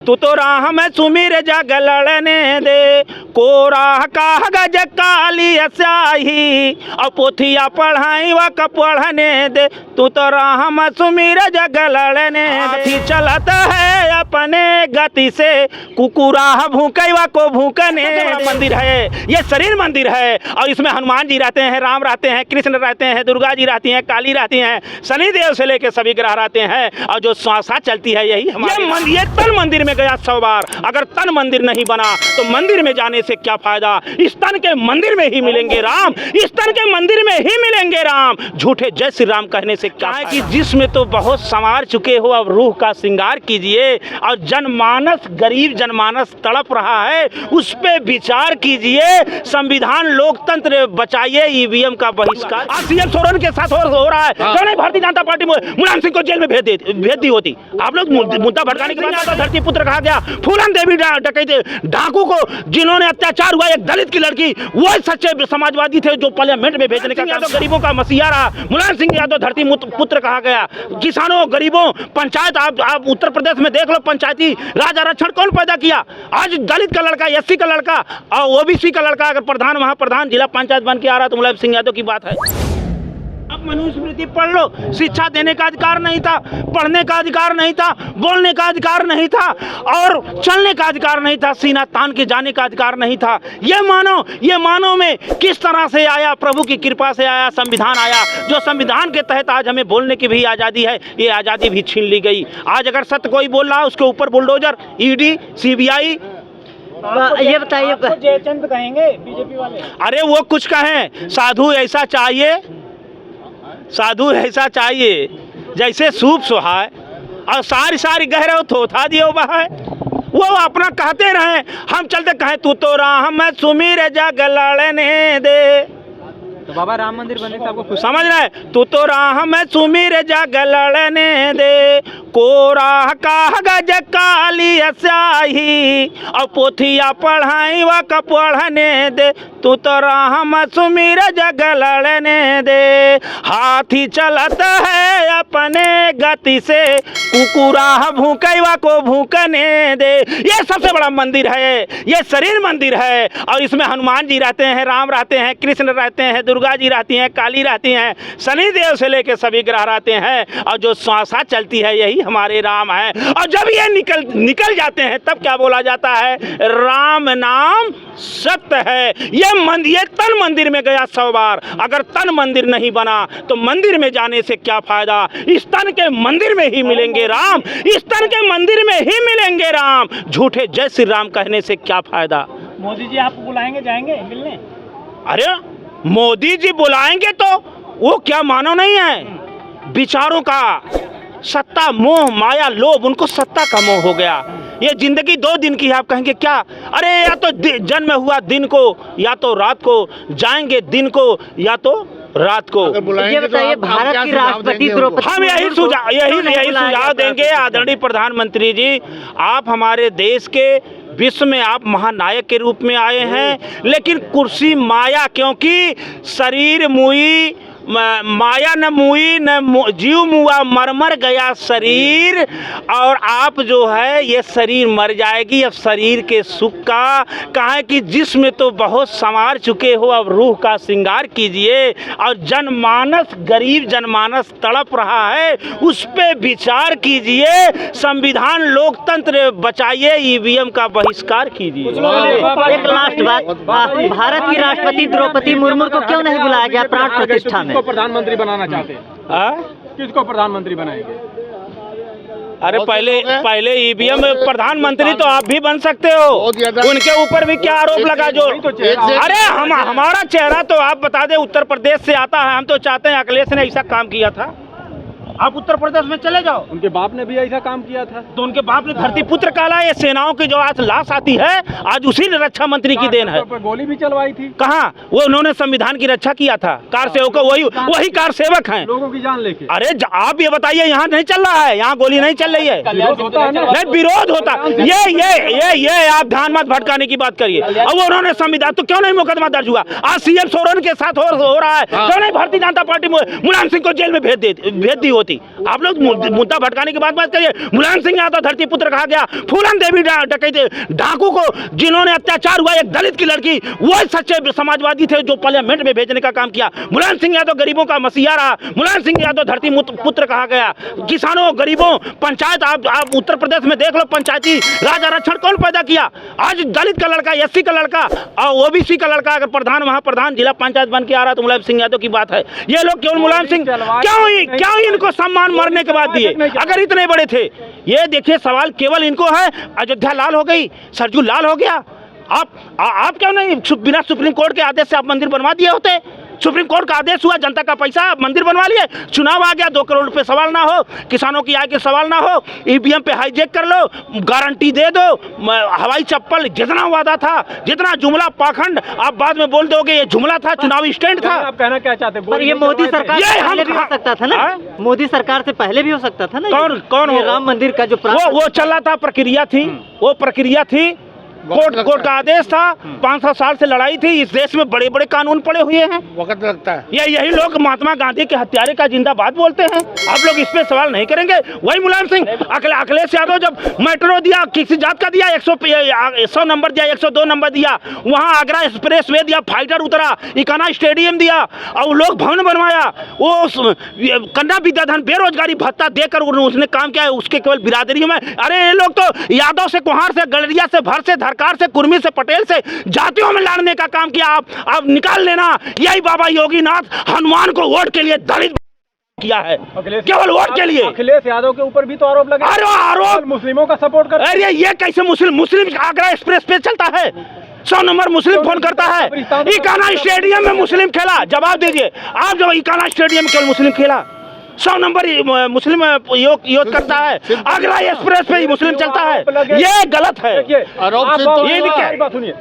तू तो राह में सुमिर जग लड़ने दे, कोरा कागज काली स्याही और पोथिया पढ़ाई व पढ़ने दे। तू तो राह में सुमिर जग लड़ने दे, चलत है अपने गति से, कुकुरा भूकैवा को भूकने। मंदिर है ये, शरीर मंदिर है और इसमें हनुमान जी रहते हैं, राम रहते हैं, कृष्ण रहते हैं, दुर्गा जी रहती हैं, काली रहती हैं, शनिदेव से लेकर सभी ग्रह रहते हैं और जो श्वासा चलती है यही हमारे। ये तन मंदिर में गया 100 बार, अगर तन मंदिर नहीं बना तो मंदिर में जाने से क्या फायदा। इस तन के मंदिर में ही मिलेंगे राम, इस तन के मंदिर में ही मिलेंगे राम। झूठे जय श्री राम कहने से क्या है कि जिसमें तो बहुत संवार चुके हो, अब रूह का श्रृंगार कीजिए। और जनमानस, गरीब जनमानस तड़प रहा है, उस पे विचार कीजिए। संविधान लोकतंत्र बचाइए, ईवीएम का बहिष्कार। आज सीएम सोरेन के साथ हो रहा है, क्यों नहीं भारतीय जनता पार्टी मुलायम सिंह को जेल में भेज दी होती। आप लोग मुद्दा भड़काने के बाद धरती पुत्र कहा गया, फूलन देवी डकैते डाकू को जिन्होंने अत्याचार हुआ, एक दलित की लड़की, वो सच्चे समाजवादी थे जो पार्लियामेंट में भेजने का यादव गरीबों का मसीहा रहा। मुलायम सिंह यादव धरती पुत्र कहा गया। किसानों, गरीबों, पंचायत, आप उत्तर प्रदेश में देख लो, पंचायती राज आरक्षण कौन पैदा किया। आज दलित का लड़का, एससी का लड़का और ओबीसी का लड़का अगर प्रधान, महाप्रधान, जिला पंचायत बन के आ रहा तो मुलायम सिंह यादव की बात है। अब मनुस्मृति पढ़ लो, शिक्षा देने का अधिकार नहीं था, पढ़ने का अधिकार नहीं था, बोलने का अधिकार नहीं था और चलने का अधिकार नहीं था, सीना तान के जाने का अधिकार नहीं था। ये मानो में किस तरह से आया, प्रभु की कृपा से आया, संविधान आया, जो संविधान के तहत आज हमें बोलने की भी आज़ादी है, ये आज़ादी भी छीन ली गई। आज अगर सत्य कोई बोल रहा है उसके ऊपर बुलडोजर, ईडी, सीबीआई। ये बताइए, जयचंद कहेंगे बीजेपी वाले। अरे वो कुछ कहें, साधु ऐसा चाहिए, साधु ऐसा चाहिए जैसे सूप सुहाए और सारी गहरे थोथा दियो बहाए। वो अपना कहते रहे, हम चलते कहें तू तो राह में सुमिर जग लड़ने दे। तो बाबा राम मंदिर बनने से आपको समझ रहे, तू तो राह में सुमिर जग लड़ने दे, कोरा कागज काली स्याही और पोथिया पढ़ाई व पढ़ने दे। तू तो राह में सुमिर जग लड़ने दे, हाथी चलत है अपने गति से, कुकुरा भूकैवा को भूकने दे। ये सबसे बड़ा मंदिर है, ये शरीर मंदिर है और इसमें हनुमान जी रहते हैं, राम रहते हैं, कृष्ण रहते हैं, दुर्गा जी रहती हैं, काली रहती हैं, शनिदेव से लेकर सभी ग्रह रहते हैं और जो श्वासा चलती है यही हमारे राम है। और जब ये निकल जाते हैं तब क्या बोला जाता है, राम नाम सत्य है। ये तन मंदिर में गया 100 बार, अगर तन मंदिर नहीं बना तो मंदिर में जाने से क्या फायदा। इस तन के मंदिर में ही मिलेंगे राम, इस तन के मंदिर में ही मिलेंगे राम। झूठे जय श्री राम कहने से क्या फायदा। मोदी जी आपको बुलाएंगे, जाएंगे मिलने? अरे मोदी जी बुलाएंगे तो वो क्या मानो नहीं है, विचारों का सत्ता, मोह, माया, लोभ, उनको सत्ता का मोह हो गया। ये जिंदगी 2 दिन की है, आप कहेंगे क्या, अरे या तो जन्म हुआ दिन को या तो रात को, जाएंगे दिन को या तो रात को। ये बताइए, भारत की राष्ट्रपति द्रौपदी, हम यही सुझाव देंगे आदरणीय प्रधानमंत्री जी। आप हमारे देश के, विश्व में आप महानायक के रूप में आए हैं, लेकिन कुर्सी माया, क्योंकि शरीर मुई, माया न मुई न जीव मुआ, मर गया शरीर और आप जो है ये शरीर मर जाएगी। अब शरीर के सुख का कहा कि जिसमें तो बहुत संवार चुके हो, अब रूह का श्रृंगार कीजिए। और जनमानस, गरीब जनमानस तड़प रहा है, उस पे विचार कीजिए। संविधान लोकतंत्र बचाइए, ईवीएम का बहिष्कार कीजिए। एक लास्ट बात, भारत की राष्ट्रपति द्रौपदी मुर्मू को क्यों नहीं बुलाया गया प्राण प्रतिष्ठा में? किसको प्रधानमंत्री बनाना चाहते हैं? किसको प्रधानमंत्री बनाएंगे? अरे पहले ईवीएम प्रधानमंत्री तो आप भी बन सकते हो, उनके ऊपर भी क्या आरोप लगा जो, अरे हमारा चेहरा तो आप बता दें उत्तर प्रदेश से आता है। हम तो चाहते हैं अखिलेश ने ऐसा काम किया था, आप उत्तर प्रदेश में चले जाओ। उनके बाप ने भी ऐसा काम किया था, तो उनके बाप ने धरती पुत्र कहला। ये सेनाओं की जो आज लाश आती है, आज उसी रक्षा मंत्री की देन है। गोली भी चलवाई थी कहाँ, वो उन्होंने संविधान की रक्षा किया था। कार सेवक वही कार सेवक हैं, लोगों की जान लेके। अरे आप ये बताइए, यहाँ नहीं चल रहा है, यहाँ गोली नहीं चल रही है, नहीं विरोध होता। ये आप ध्यान मत भटकाने की बात करिए। अब उन्होंने संविधान, तो क्यों नहीं मुकदमा दर्ज हुआ। आज सीएम सोरेन के साथ हो रहा है, क्यों नहीं भारतीय जनता पार्टी मुलायम सिंह को जेल में भेज दी होती। वो थी। आप लोग मुद्दा भटकाने की बात करिए। मुलायम सिंह यादव धरती पुत्र कहा गया, फूलन देवी डकैते डाकू को जिन्होंने अत्याचार हुआ एक दलित की लड़की, वो सच्चे समाजवादी थे जो पार्लियामेंट में भेजने का काम किया। मुलायम सिंह यादव गरीबों का मसीहा रहा। मुलायम सिंह यादव धरती पुत्र कहा गया। किसानों, गरीबों, पंचायत, आप उत्तर प्रदेश में देख लो, पंचायती राज आरक्षण कौन पैदा किया? आज दलित का लड़का, एससी का लड़का और ओबीसी का लड़का अगर प्रधान, महाप्रधान, जिला पंचायत बन के आ रहा तो मुलायम सिंह यादव की बात है। ये लोग केवल मुलायम सिंह क्यों इनको सम्मान मरने के बाद दिए अगर इतने बड़े थे? ये देखिए, सवाल केवल इनको है। अयोध्या लाल हो गई, सरजू लाल हो गया। आप क्यों नहीं बिना सुप्रीम कोर्ट के आदेश से आप मंदिर बनवा दिए होते? सुप्रीम कोर्ट का आदेश हुआ, जनता का पैसा, मंदिर बनवा लिए। चुनाव आ गया, 2 करोड़ रुपए सवाल ना हो, किसानों की आय के सवाल ना हो, ईवीएम पे हाईजेक कर लो, गारंटी दे दो, हवाई चप्पल, जितना वादा था, जितना जुमला पाखंड आप बाद में बोल दोगे ये जुमला था, चुनावी स्टैंड था। आप कहना क्या चाहते हैं? पर ये मोदी सरकार ये से हम पहले भी हो सकता था ना? मोदी सरकार से पहले भी हो सकता था ना? कौन ये राम मंदिर का जो वो चल रहा था, प्रक्रिया थी, वो प्रक्रिया थी, कोर्ट का आदेश था। 500 साल से लड़ाई थी। इस देश में बड़े बड़े कानून पड़े हुए हैं, वक्त लगता है। यही लोग महात्मा गांधी के हत्यारे का जिंदाबाद बोलते हैं। आप लोग इस पे सवाल नहीं करेंगे। वही मुलायम सिंह, अखिलेश यादव जब मेट्रो दिया, किसी जात का दिया, 100 नंबर दिया, 102 नंबर दिया, वहाँ आगरा एक्सप्रेस वे दिया, फाइटर उतरा, इकाना स्टेडियम दिया और लोग भवन बनवाया। वो कन्या विद्याधन बेरोजगारी भत्ता देकर उसने काम किया। उसके केवल बिरादरी में, अरे ये लोग तो यादव से, कुहार से, गलरिया से, भर से, धरकार से, कुर्मी से, पटेल से, जातियों में लड़ने का काम किया। आप निकाल लेना। यही बाबा योगीनाथ हनुमान को वोट के लिए दलित किया है, केवल वोट के लिए। अखिलेश यादव के ऊपर भी तो आरोप लगे। अरे आरोप मुस्लिमों का सपोर्ट कर। अरे ये कैसे मुस्लिम आगरा एक्सप्रेस पे चलता है? 100 नंबर मुस्लिम फोन करता है। इकाना स्टेडियम में मुस्लिम खेला, जवाब दीजिए आप। जब इकाना स्टेडियम में केवल मुस्लिम खेला, 100 नंबर मुस्लिम योग करता है, आगरा एक्सप्रेस पे ही मुस्लिम चलता है। ये गलत है। आरोप से तो ये बात सुनिए,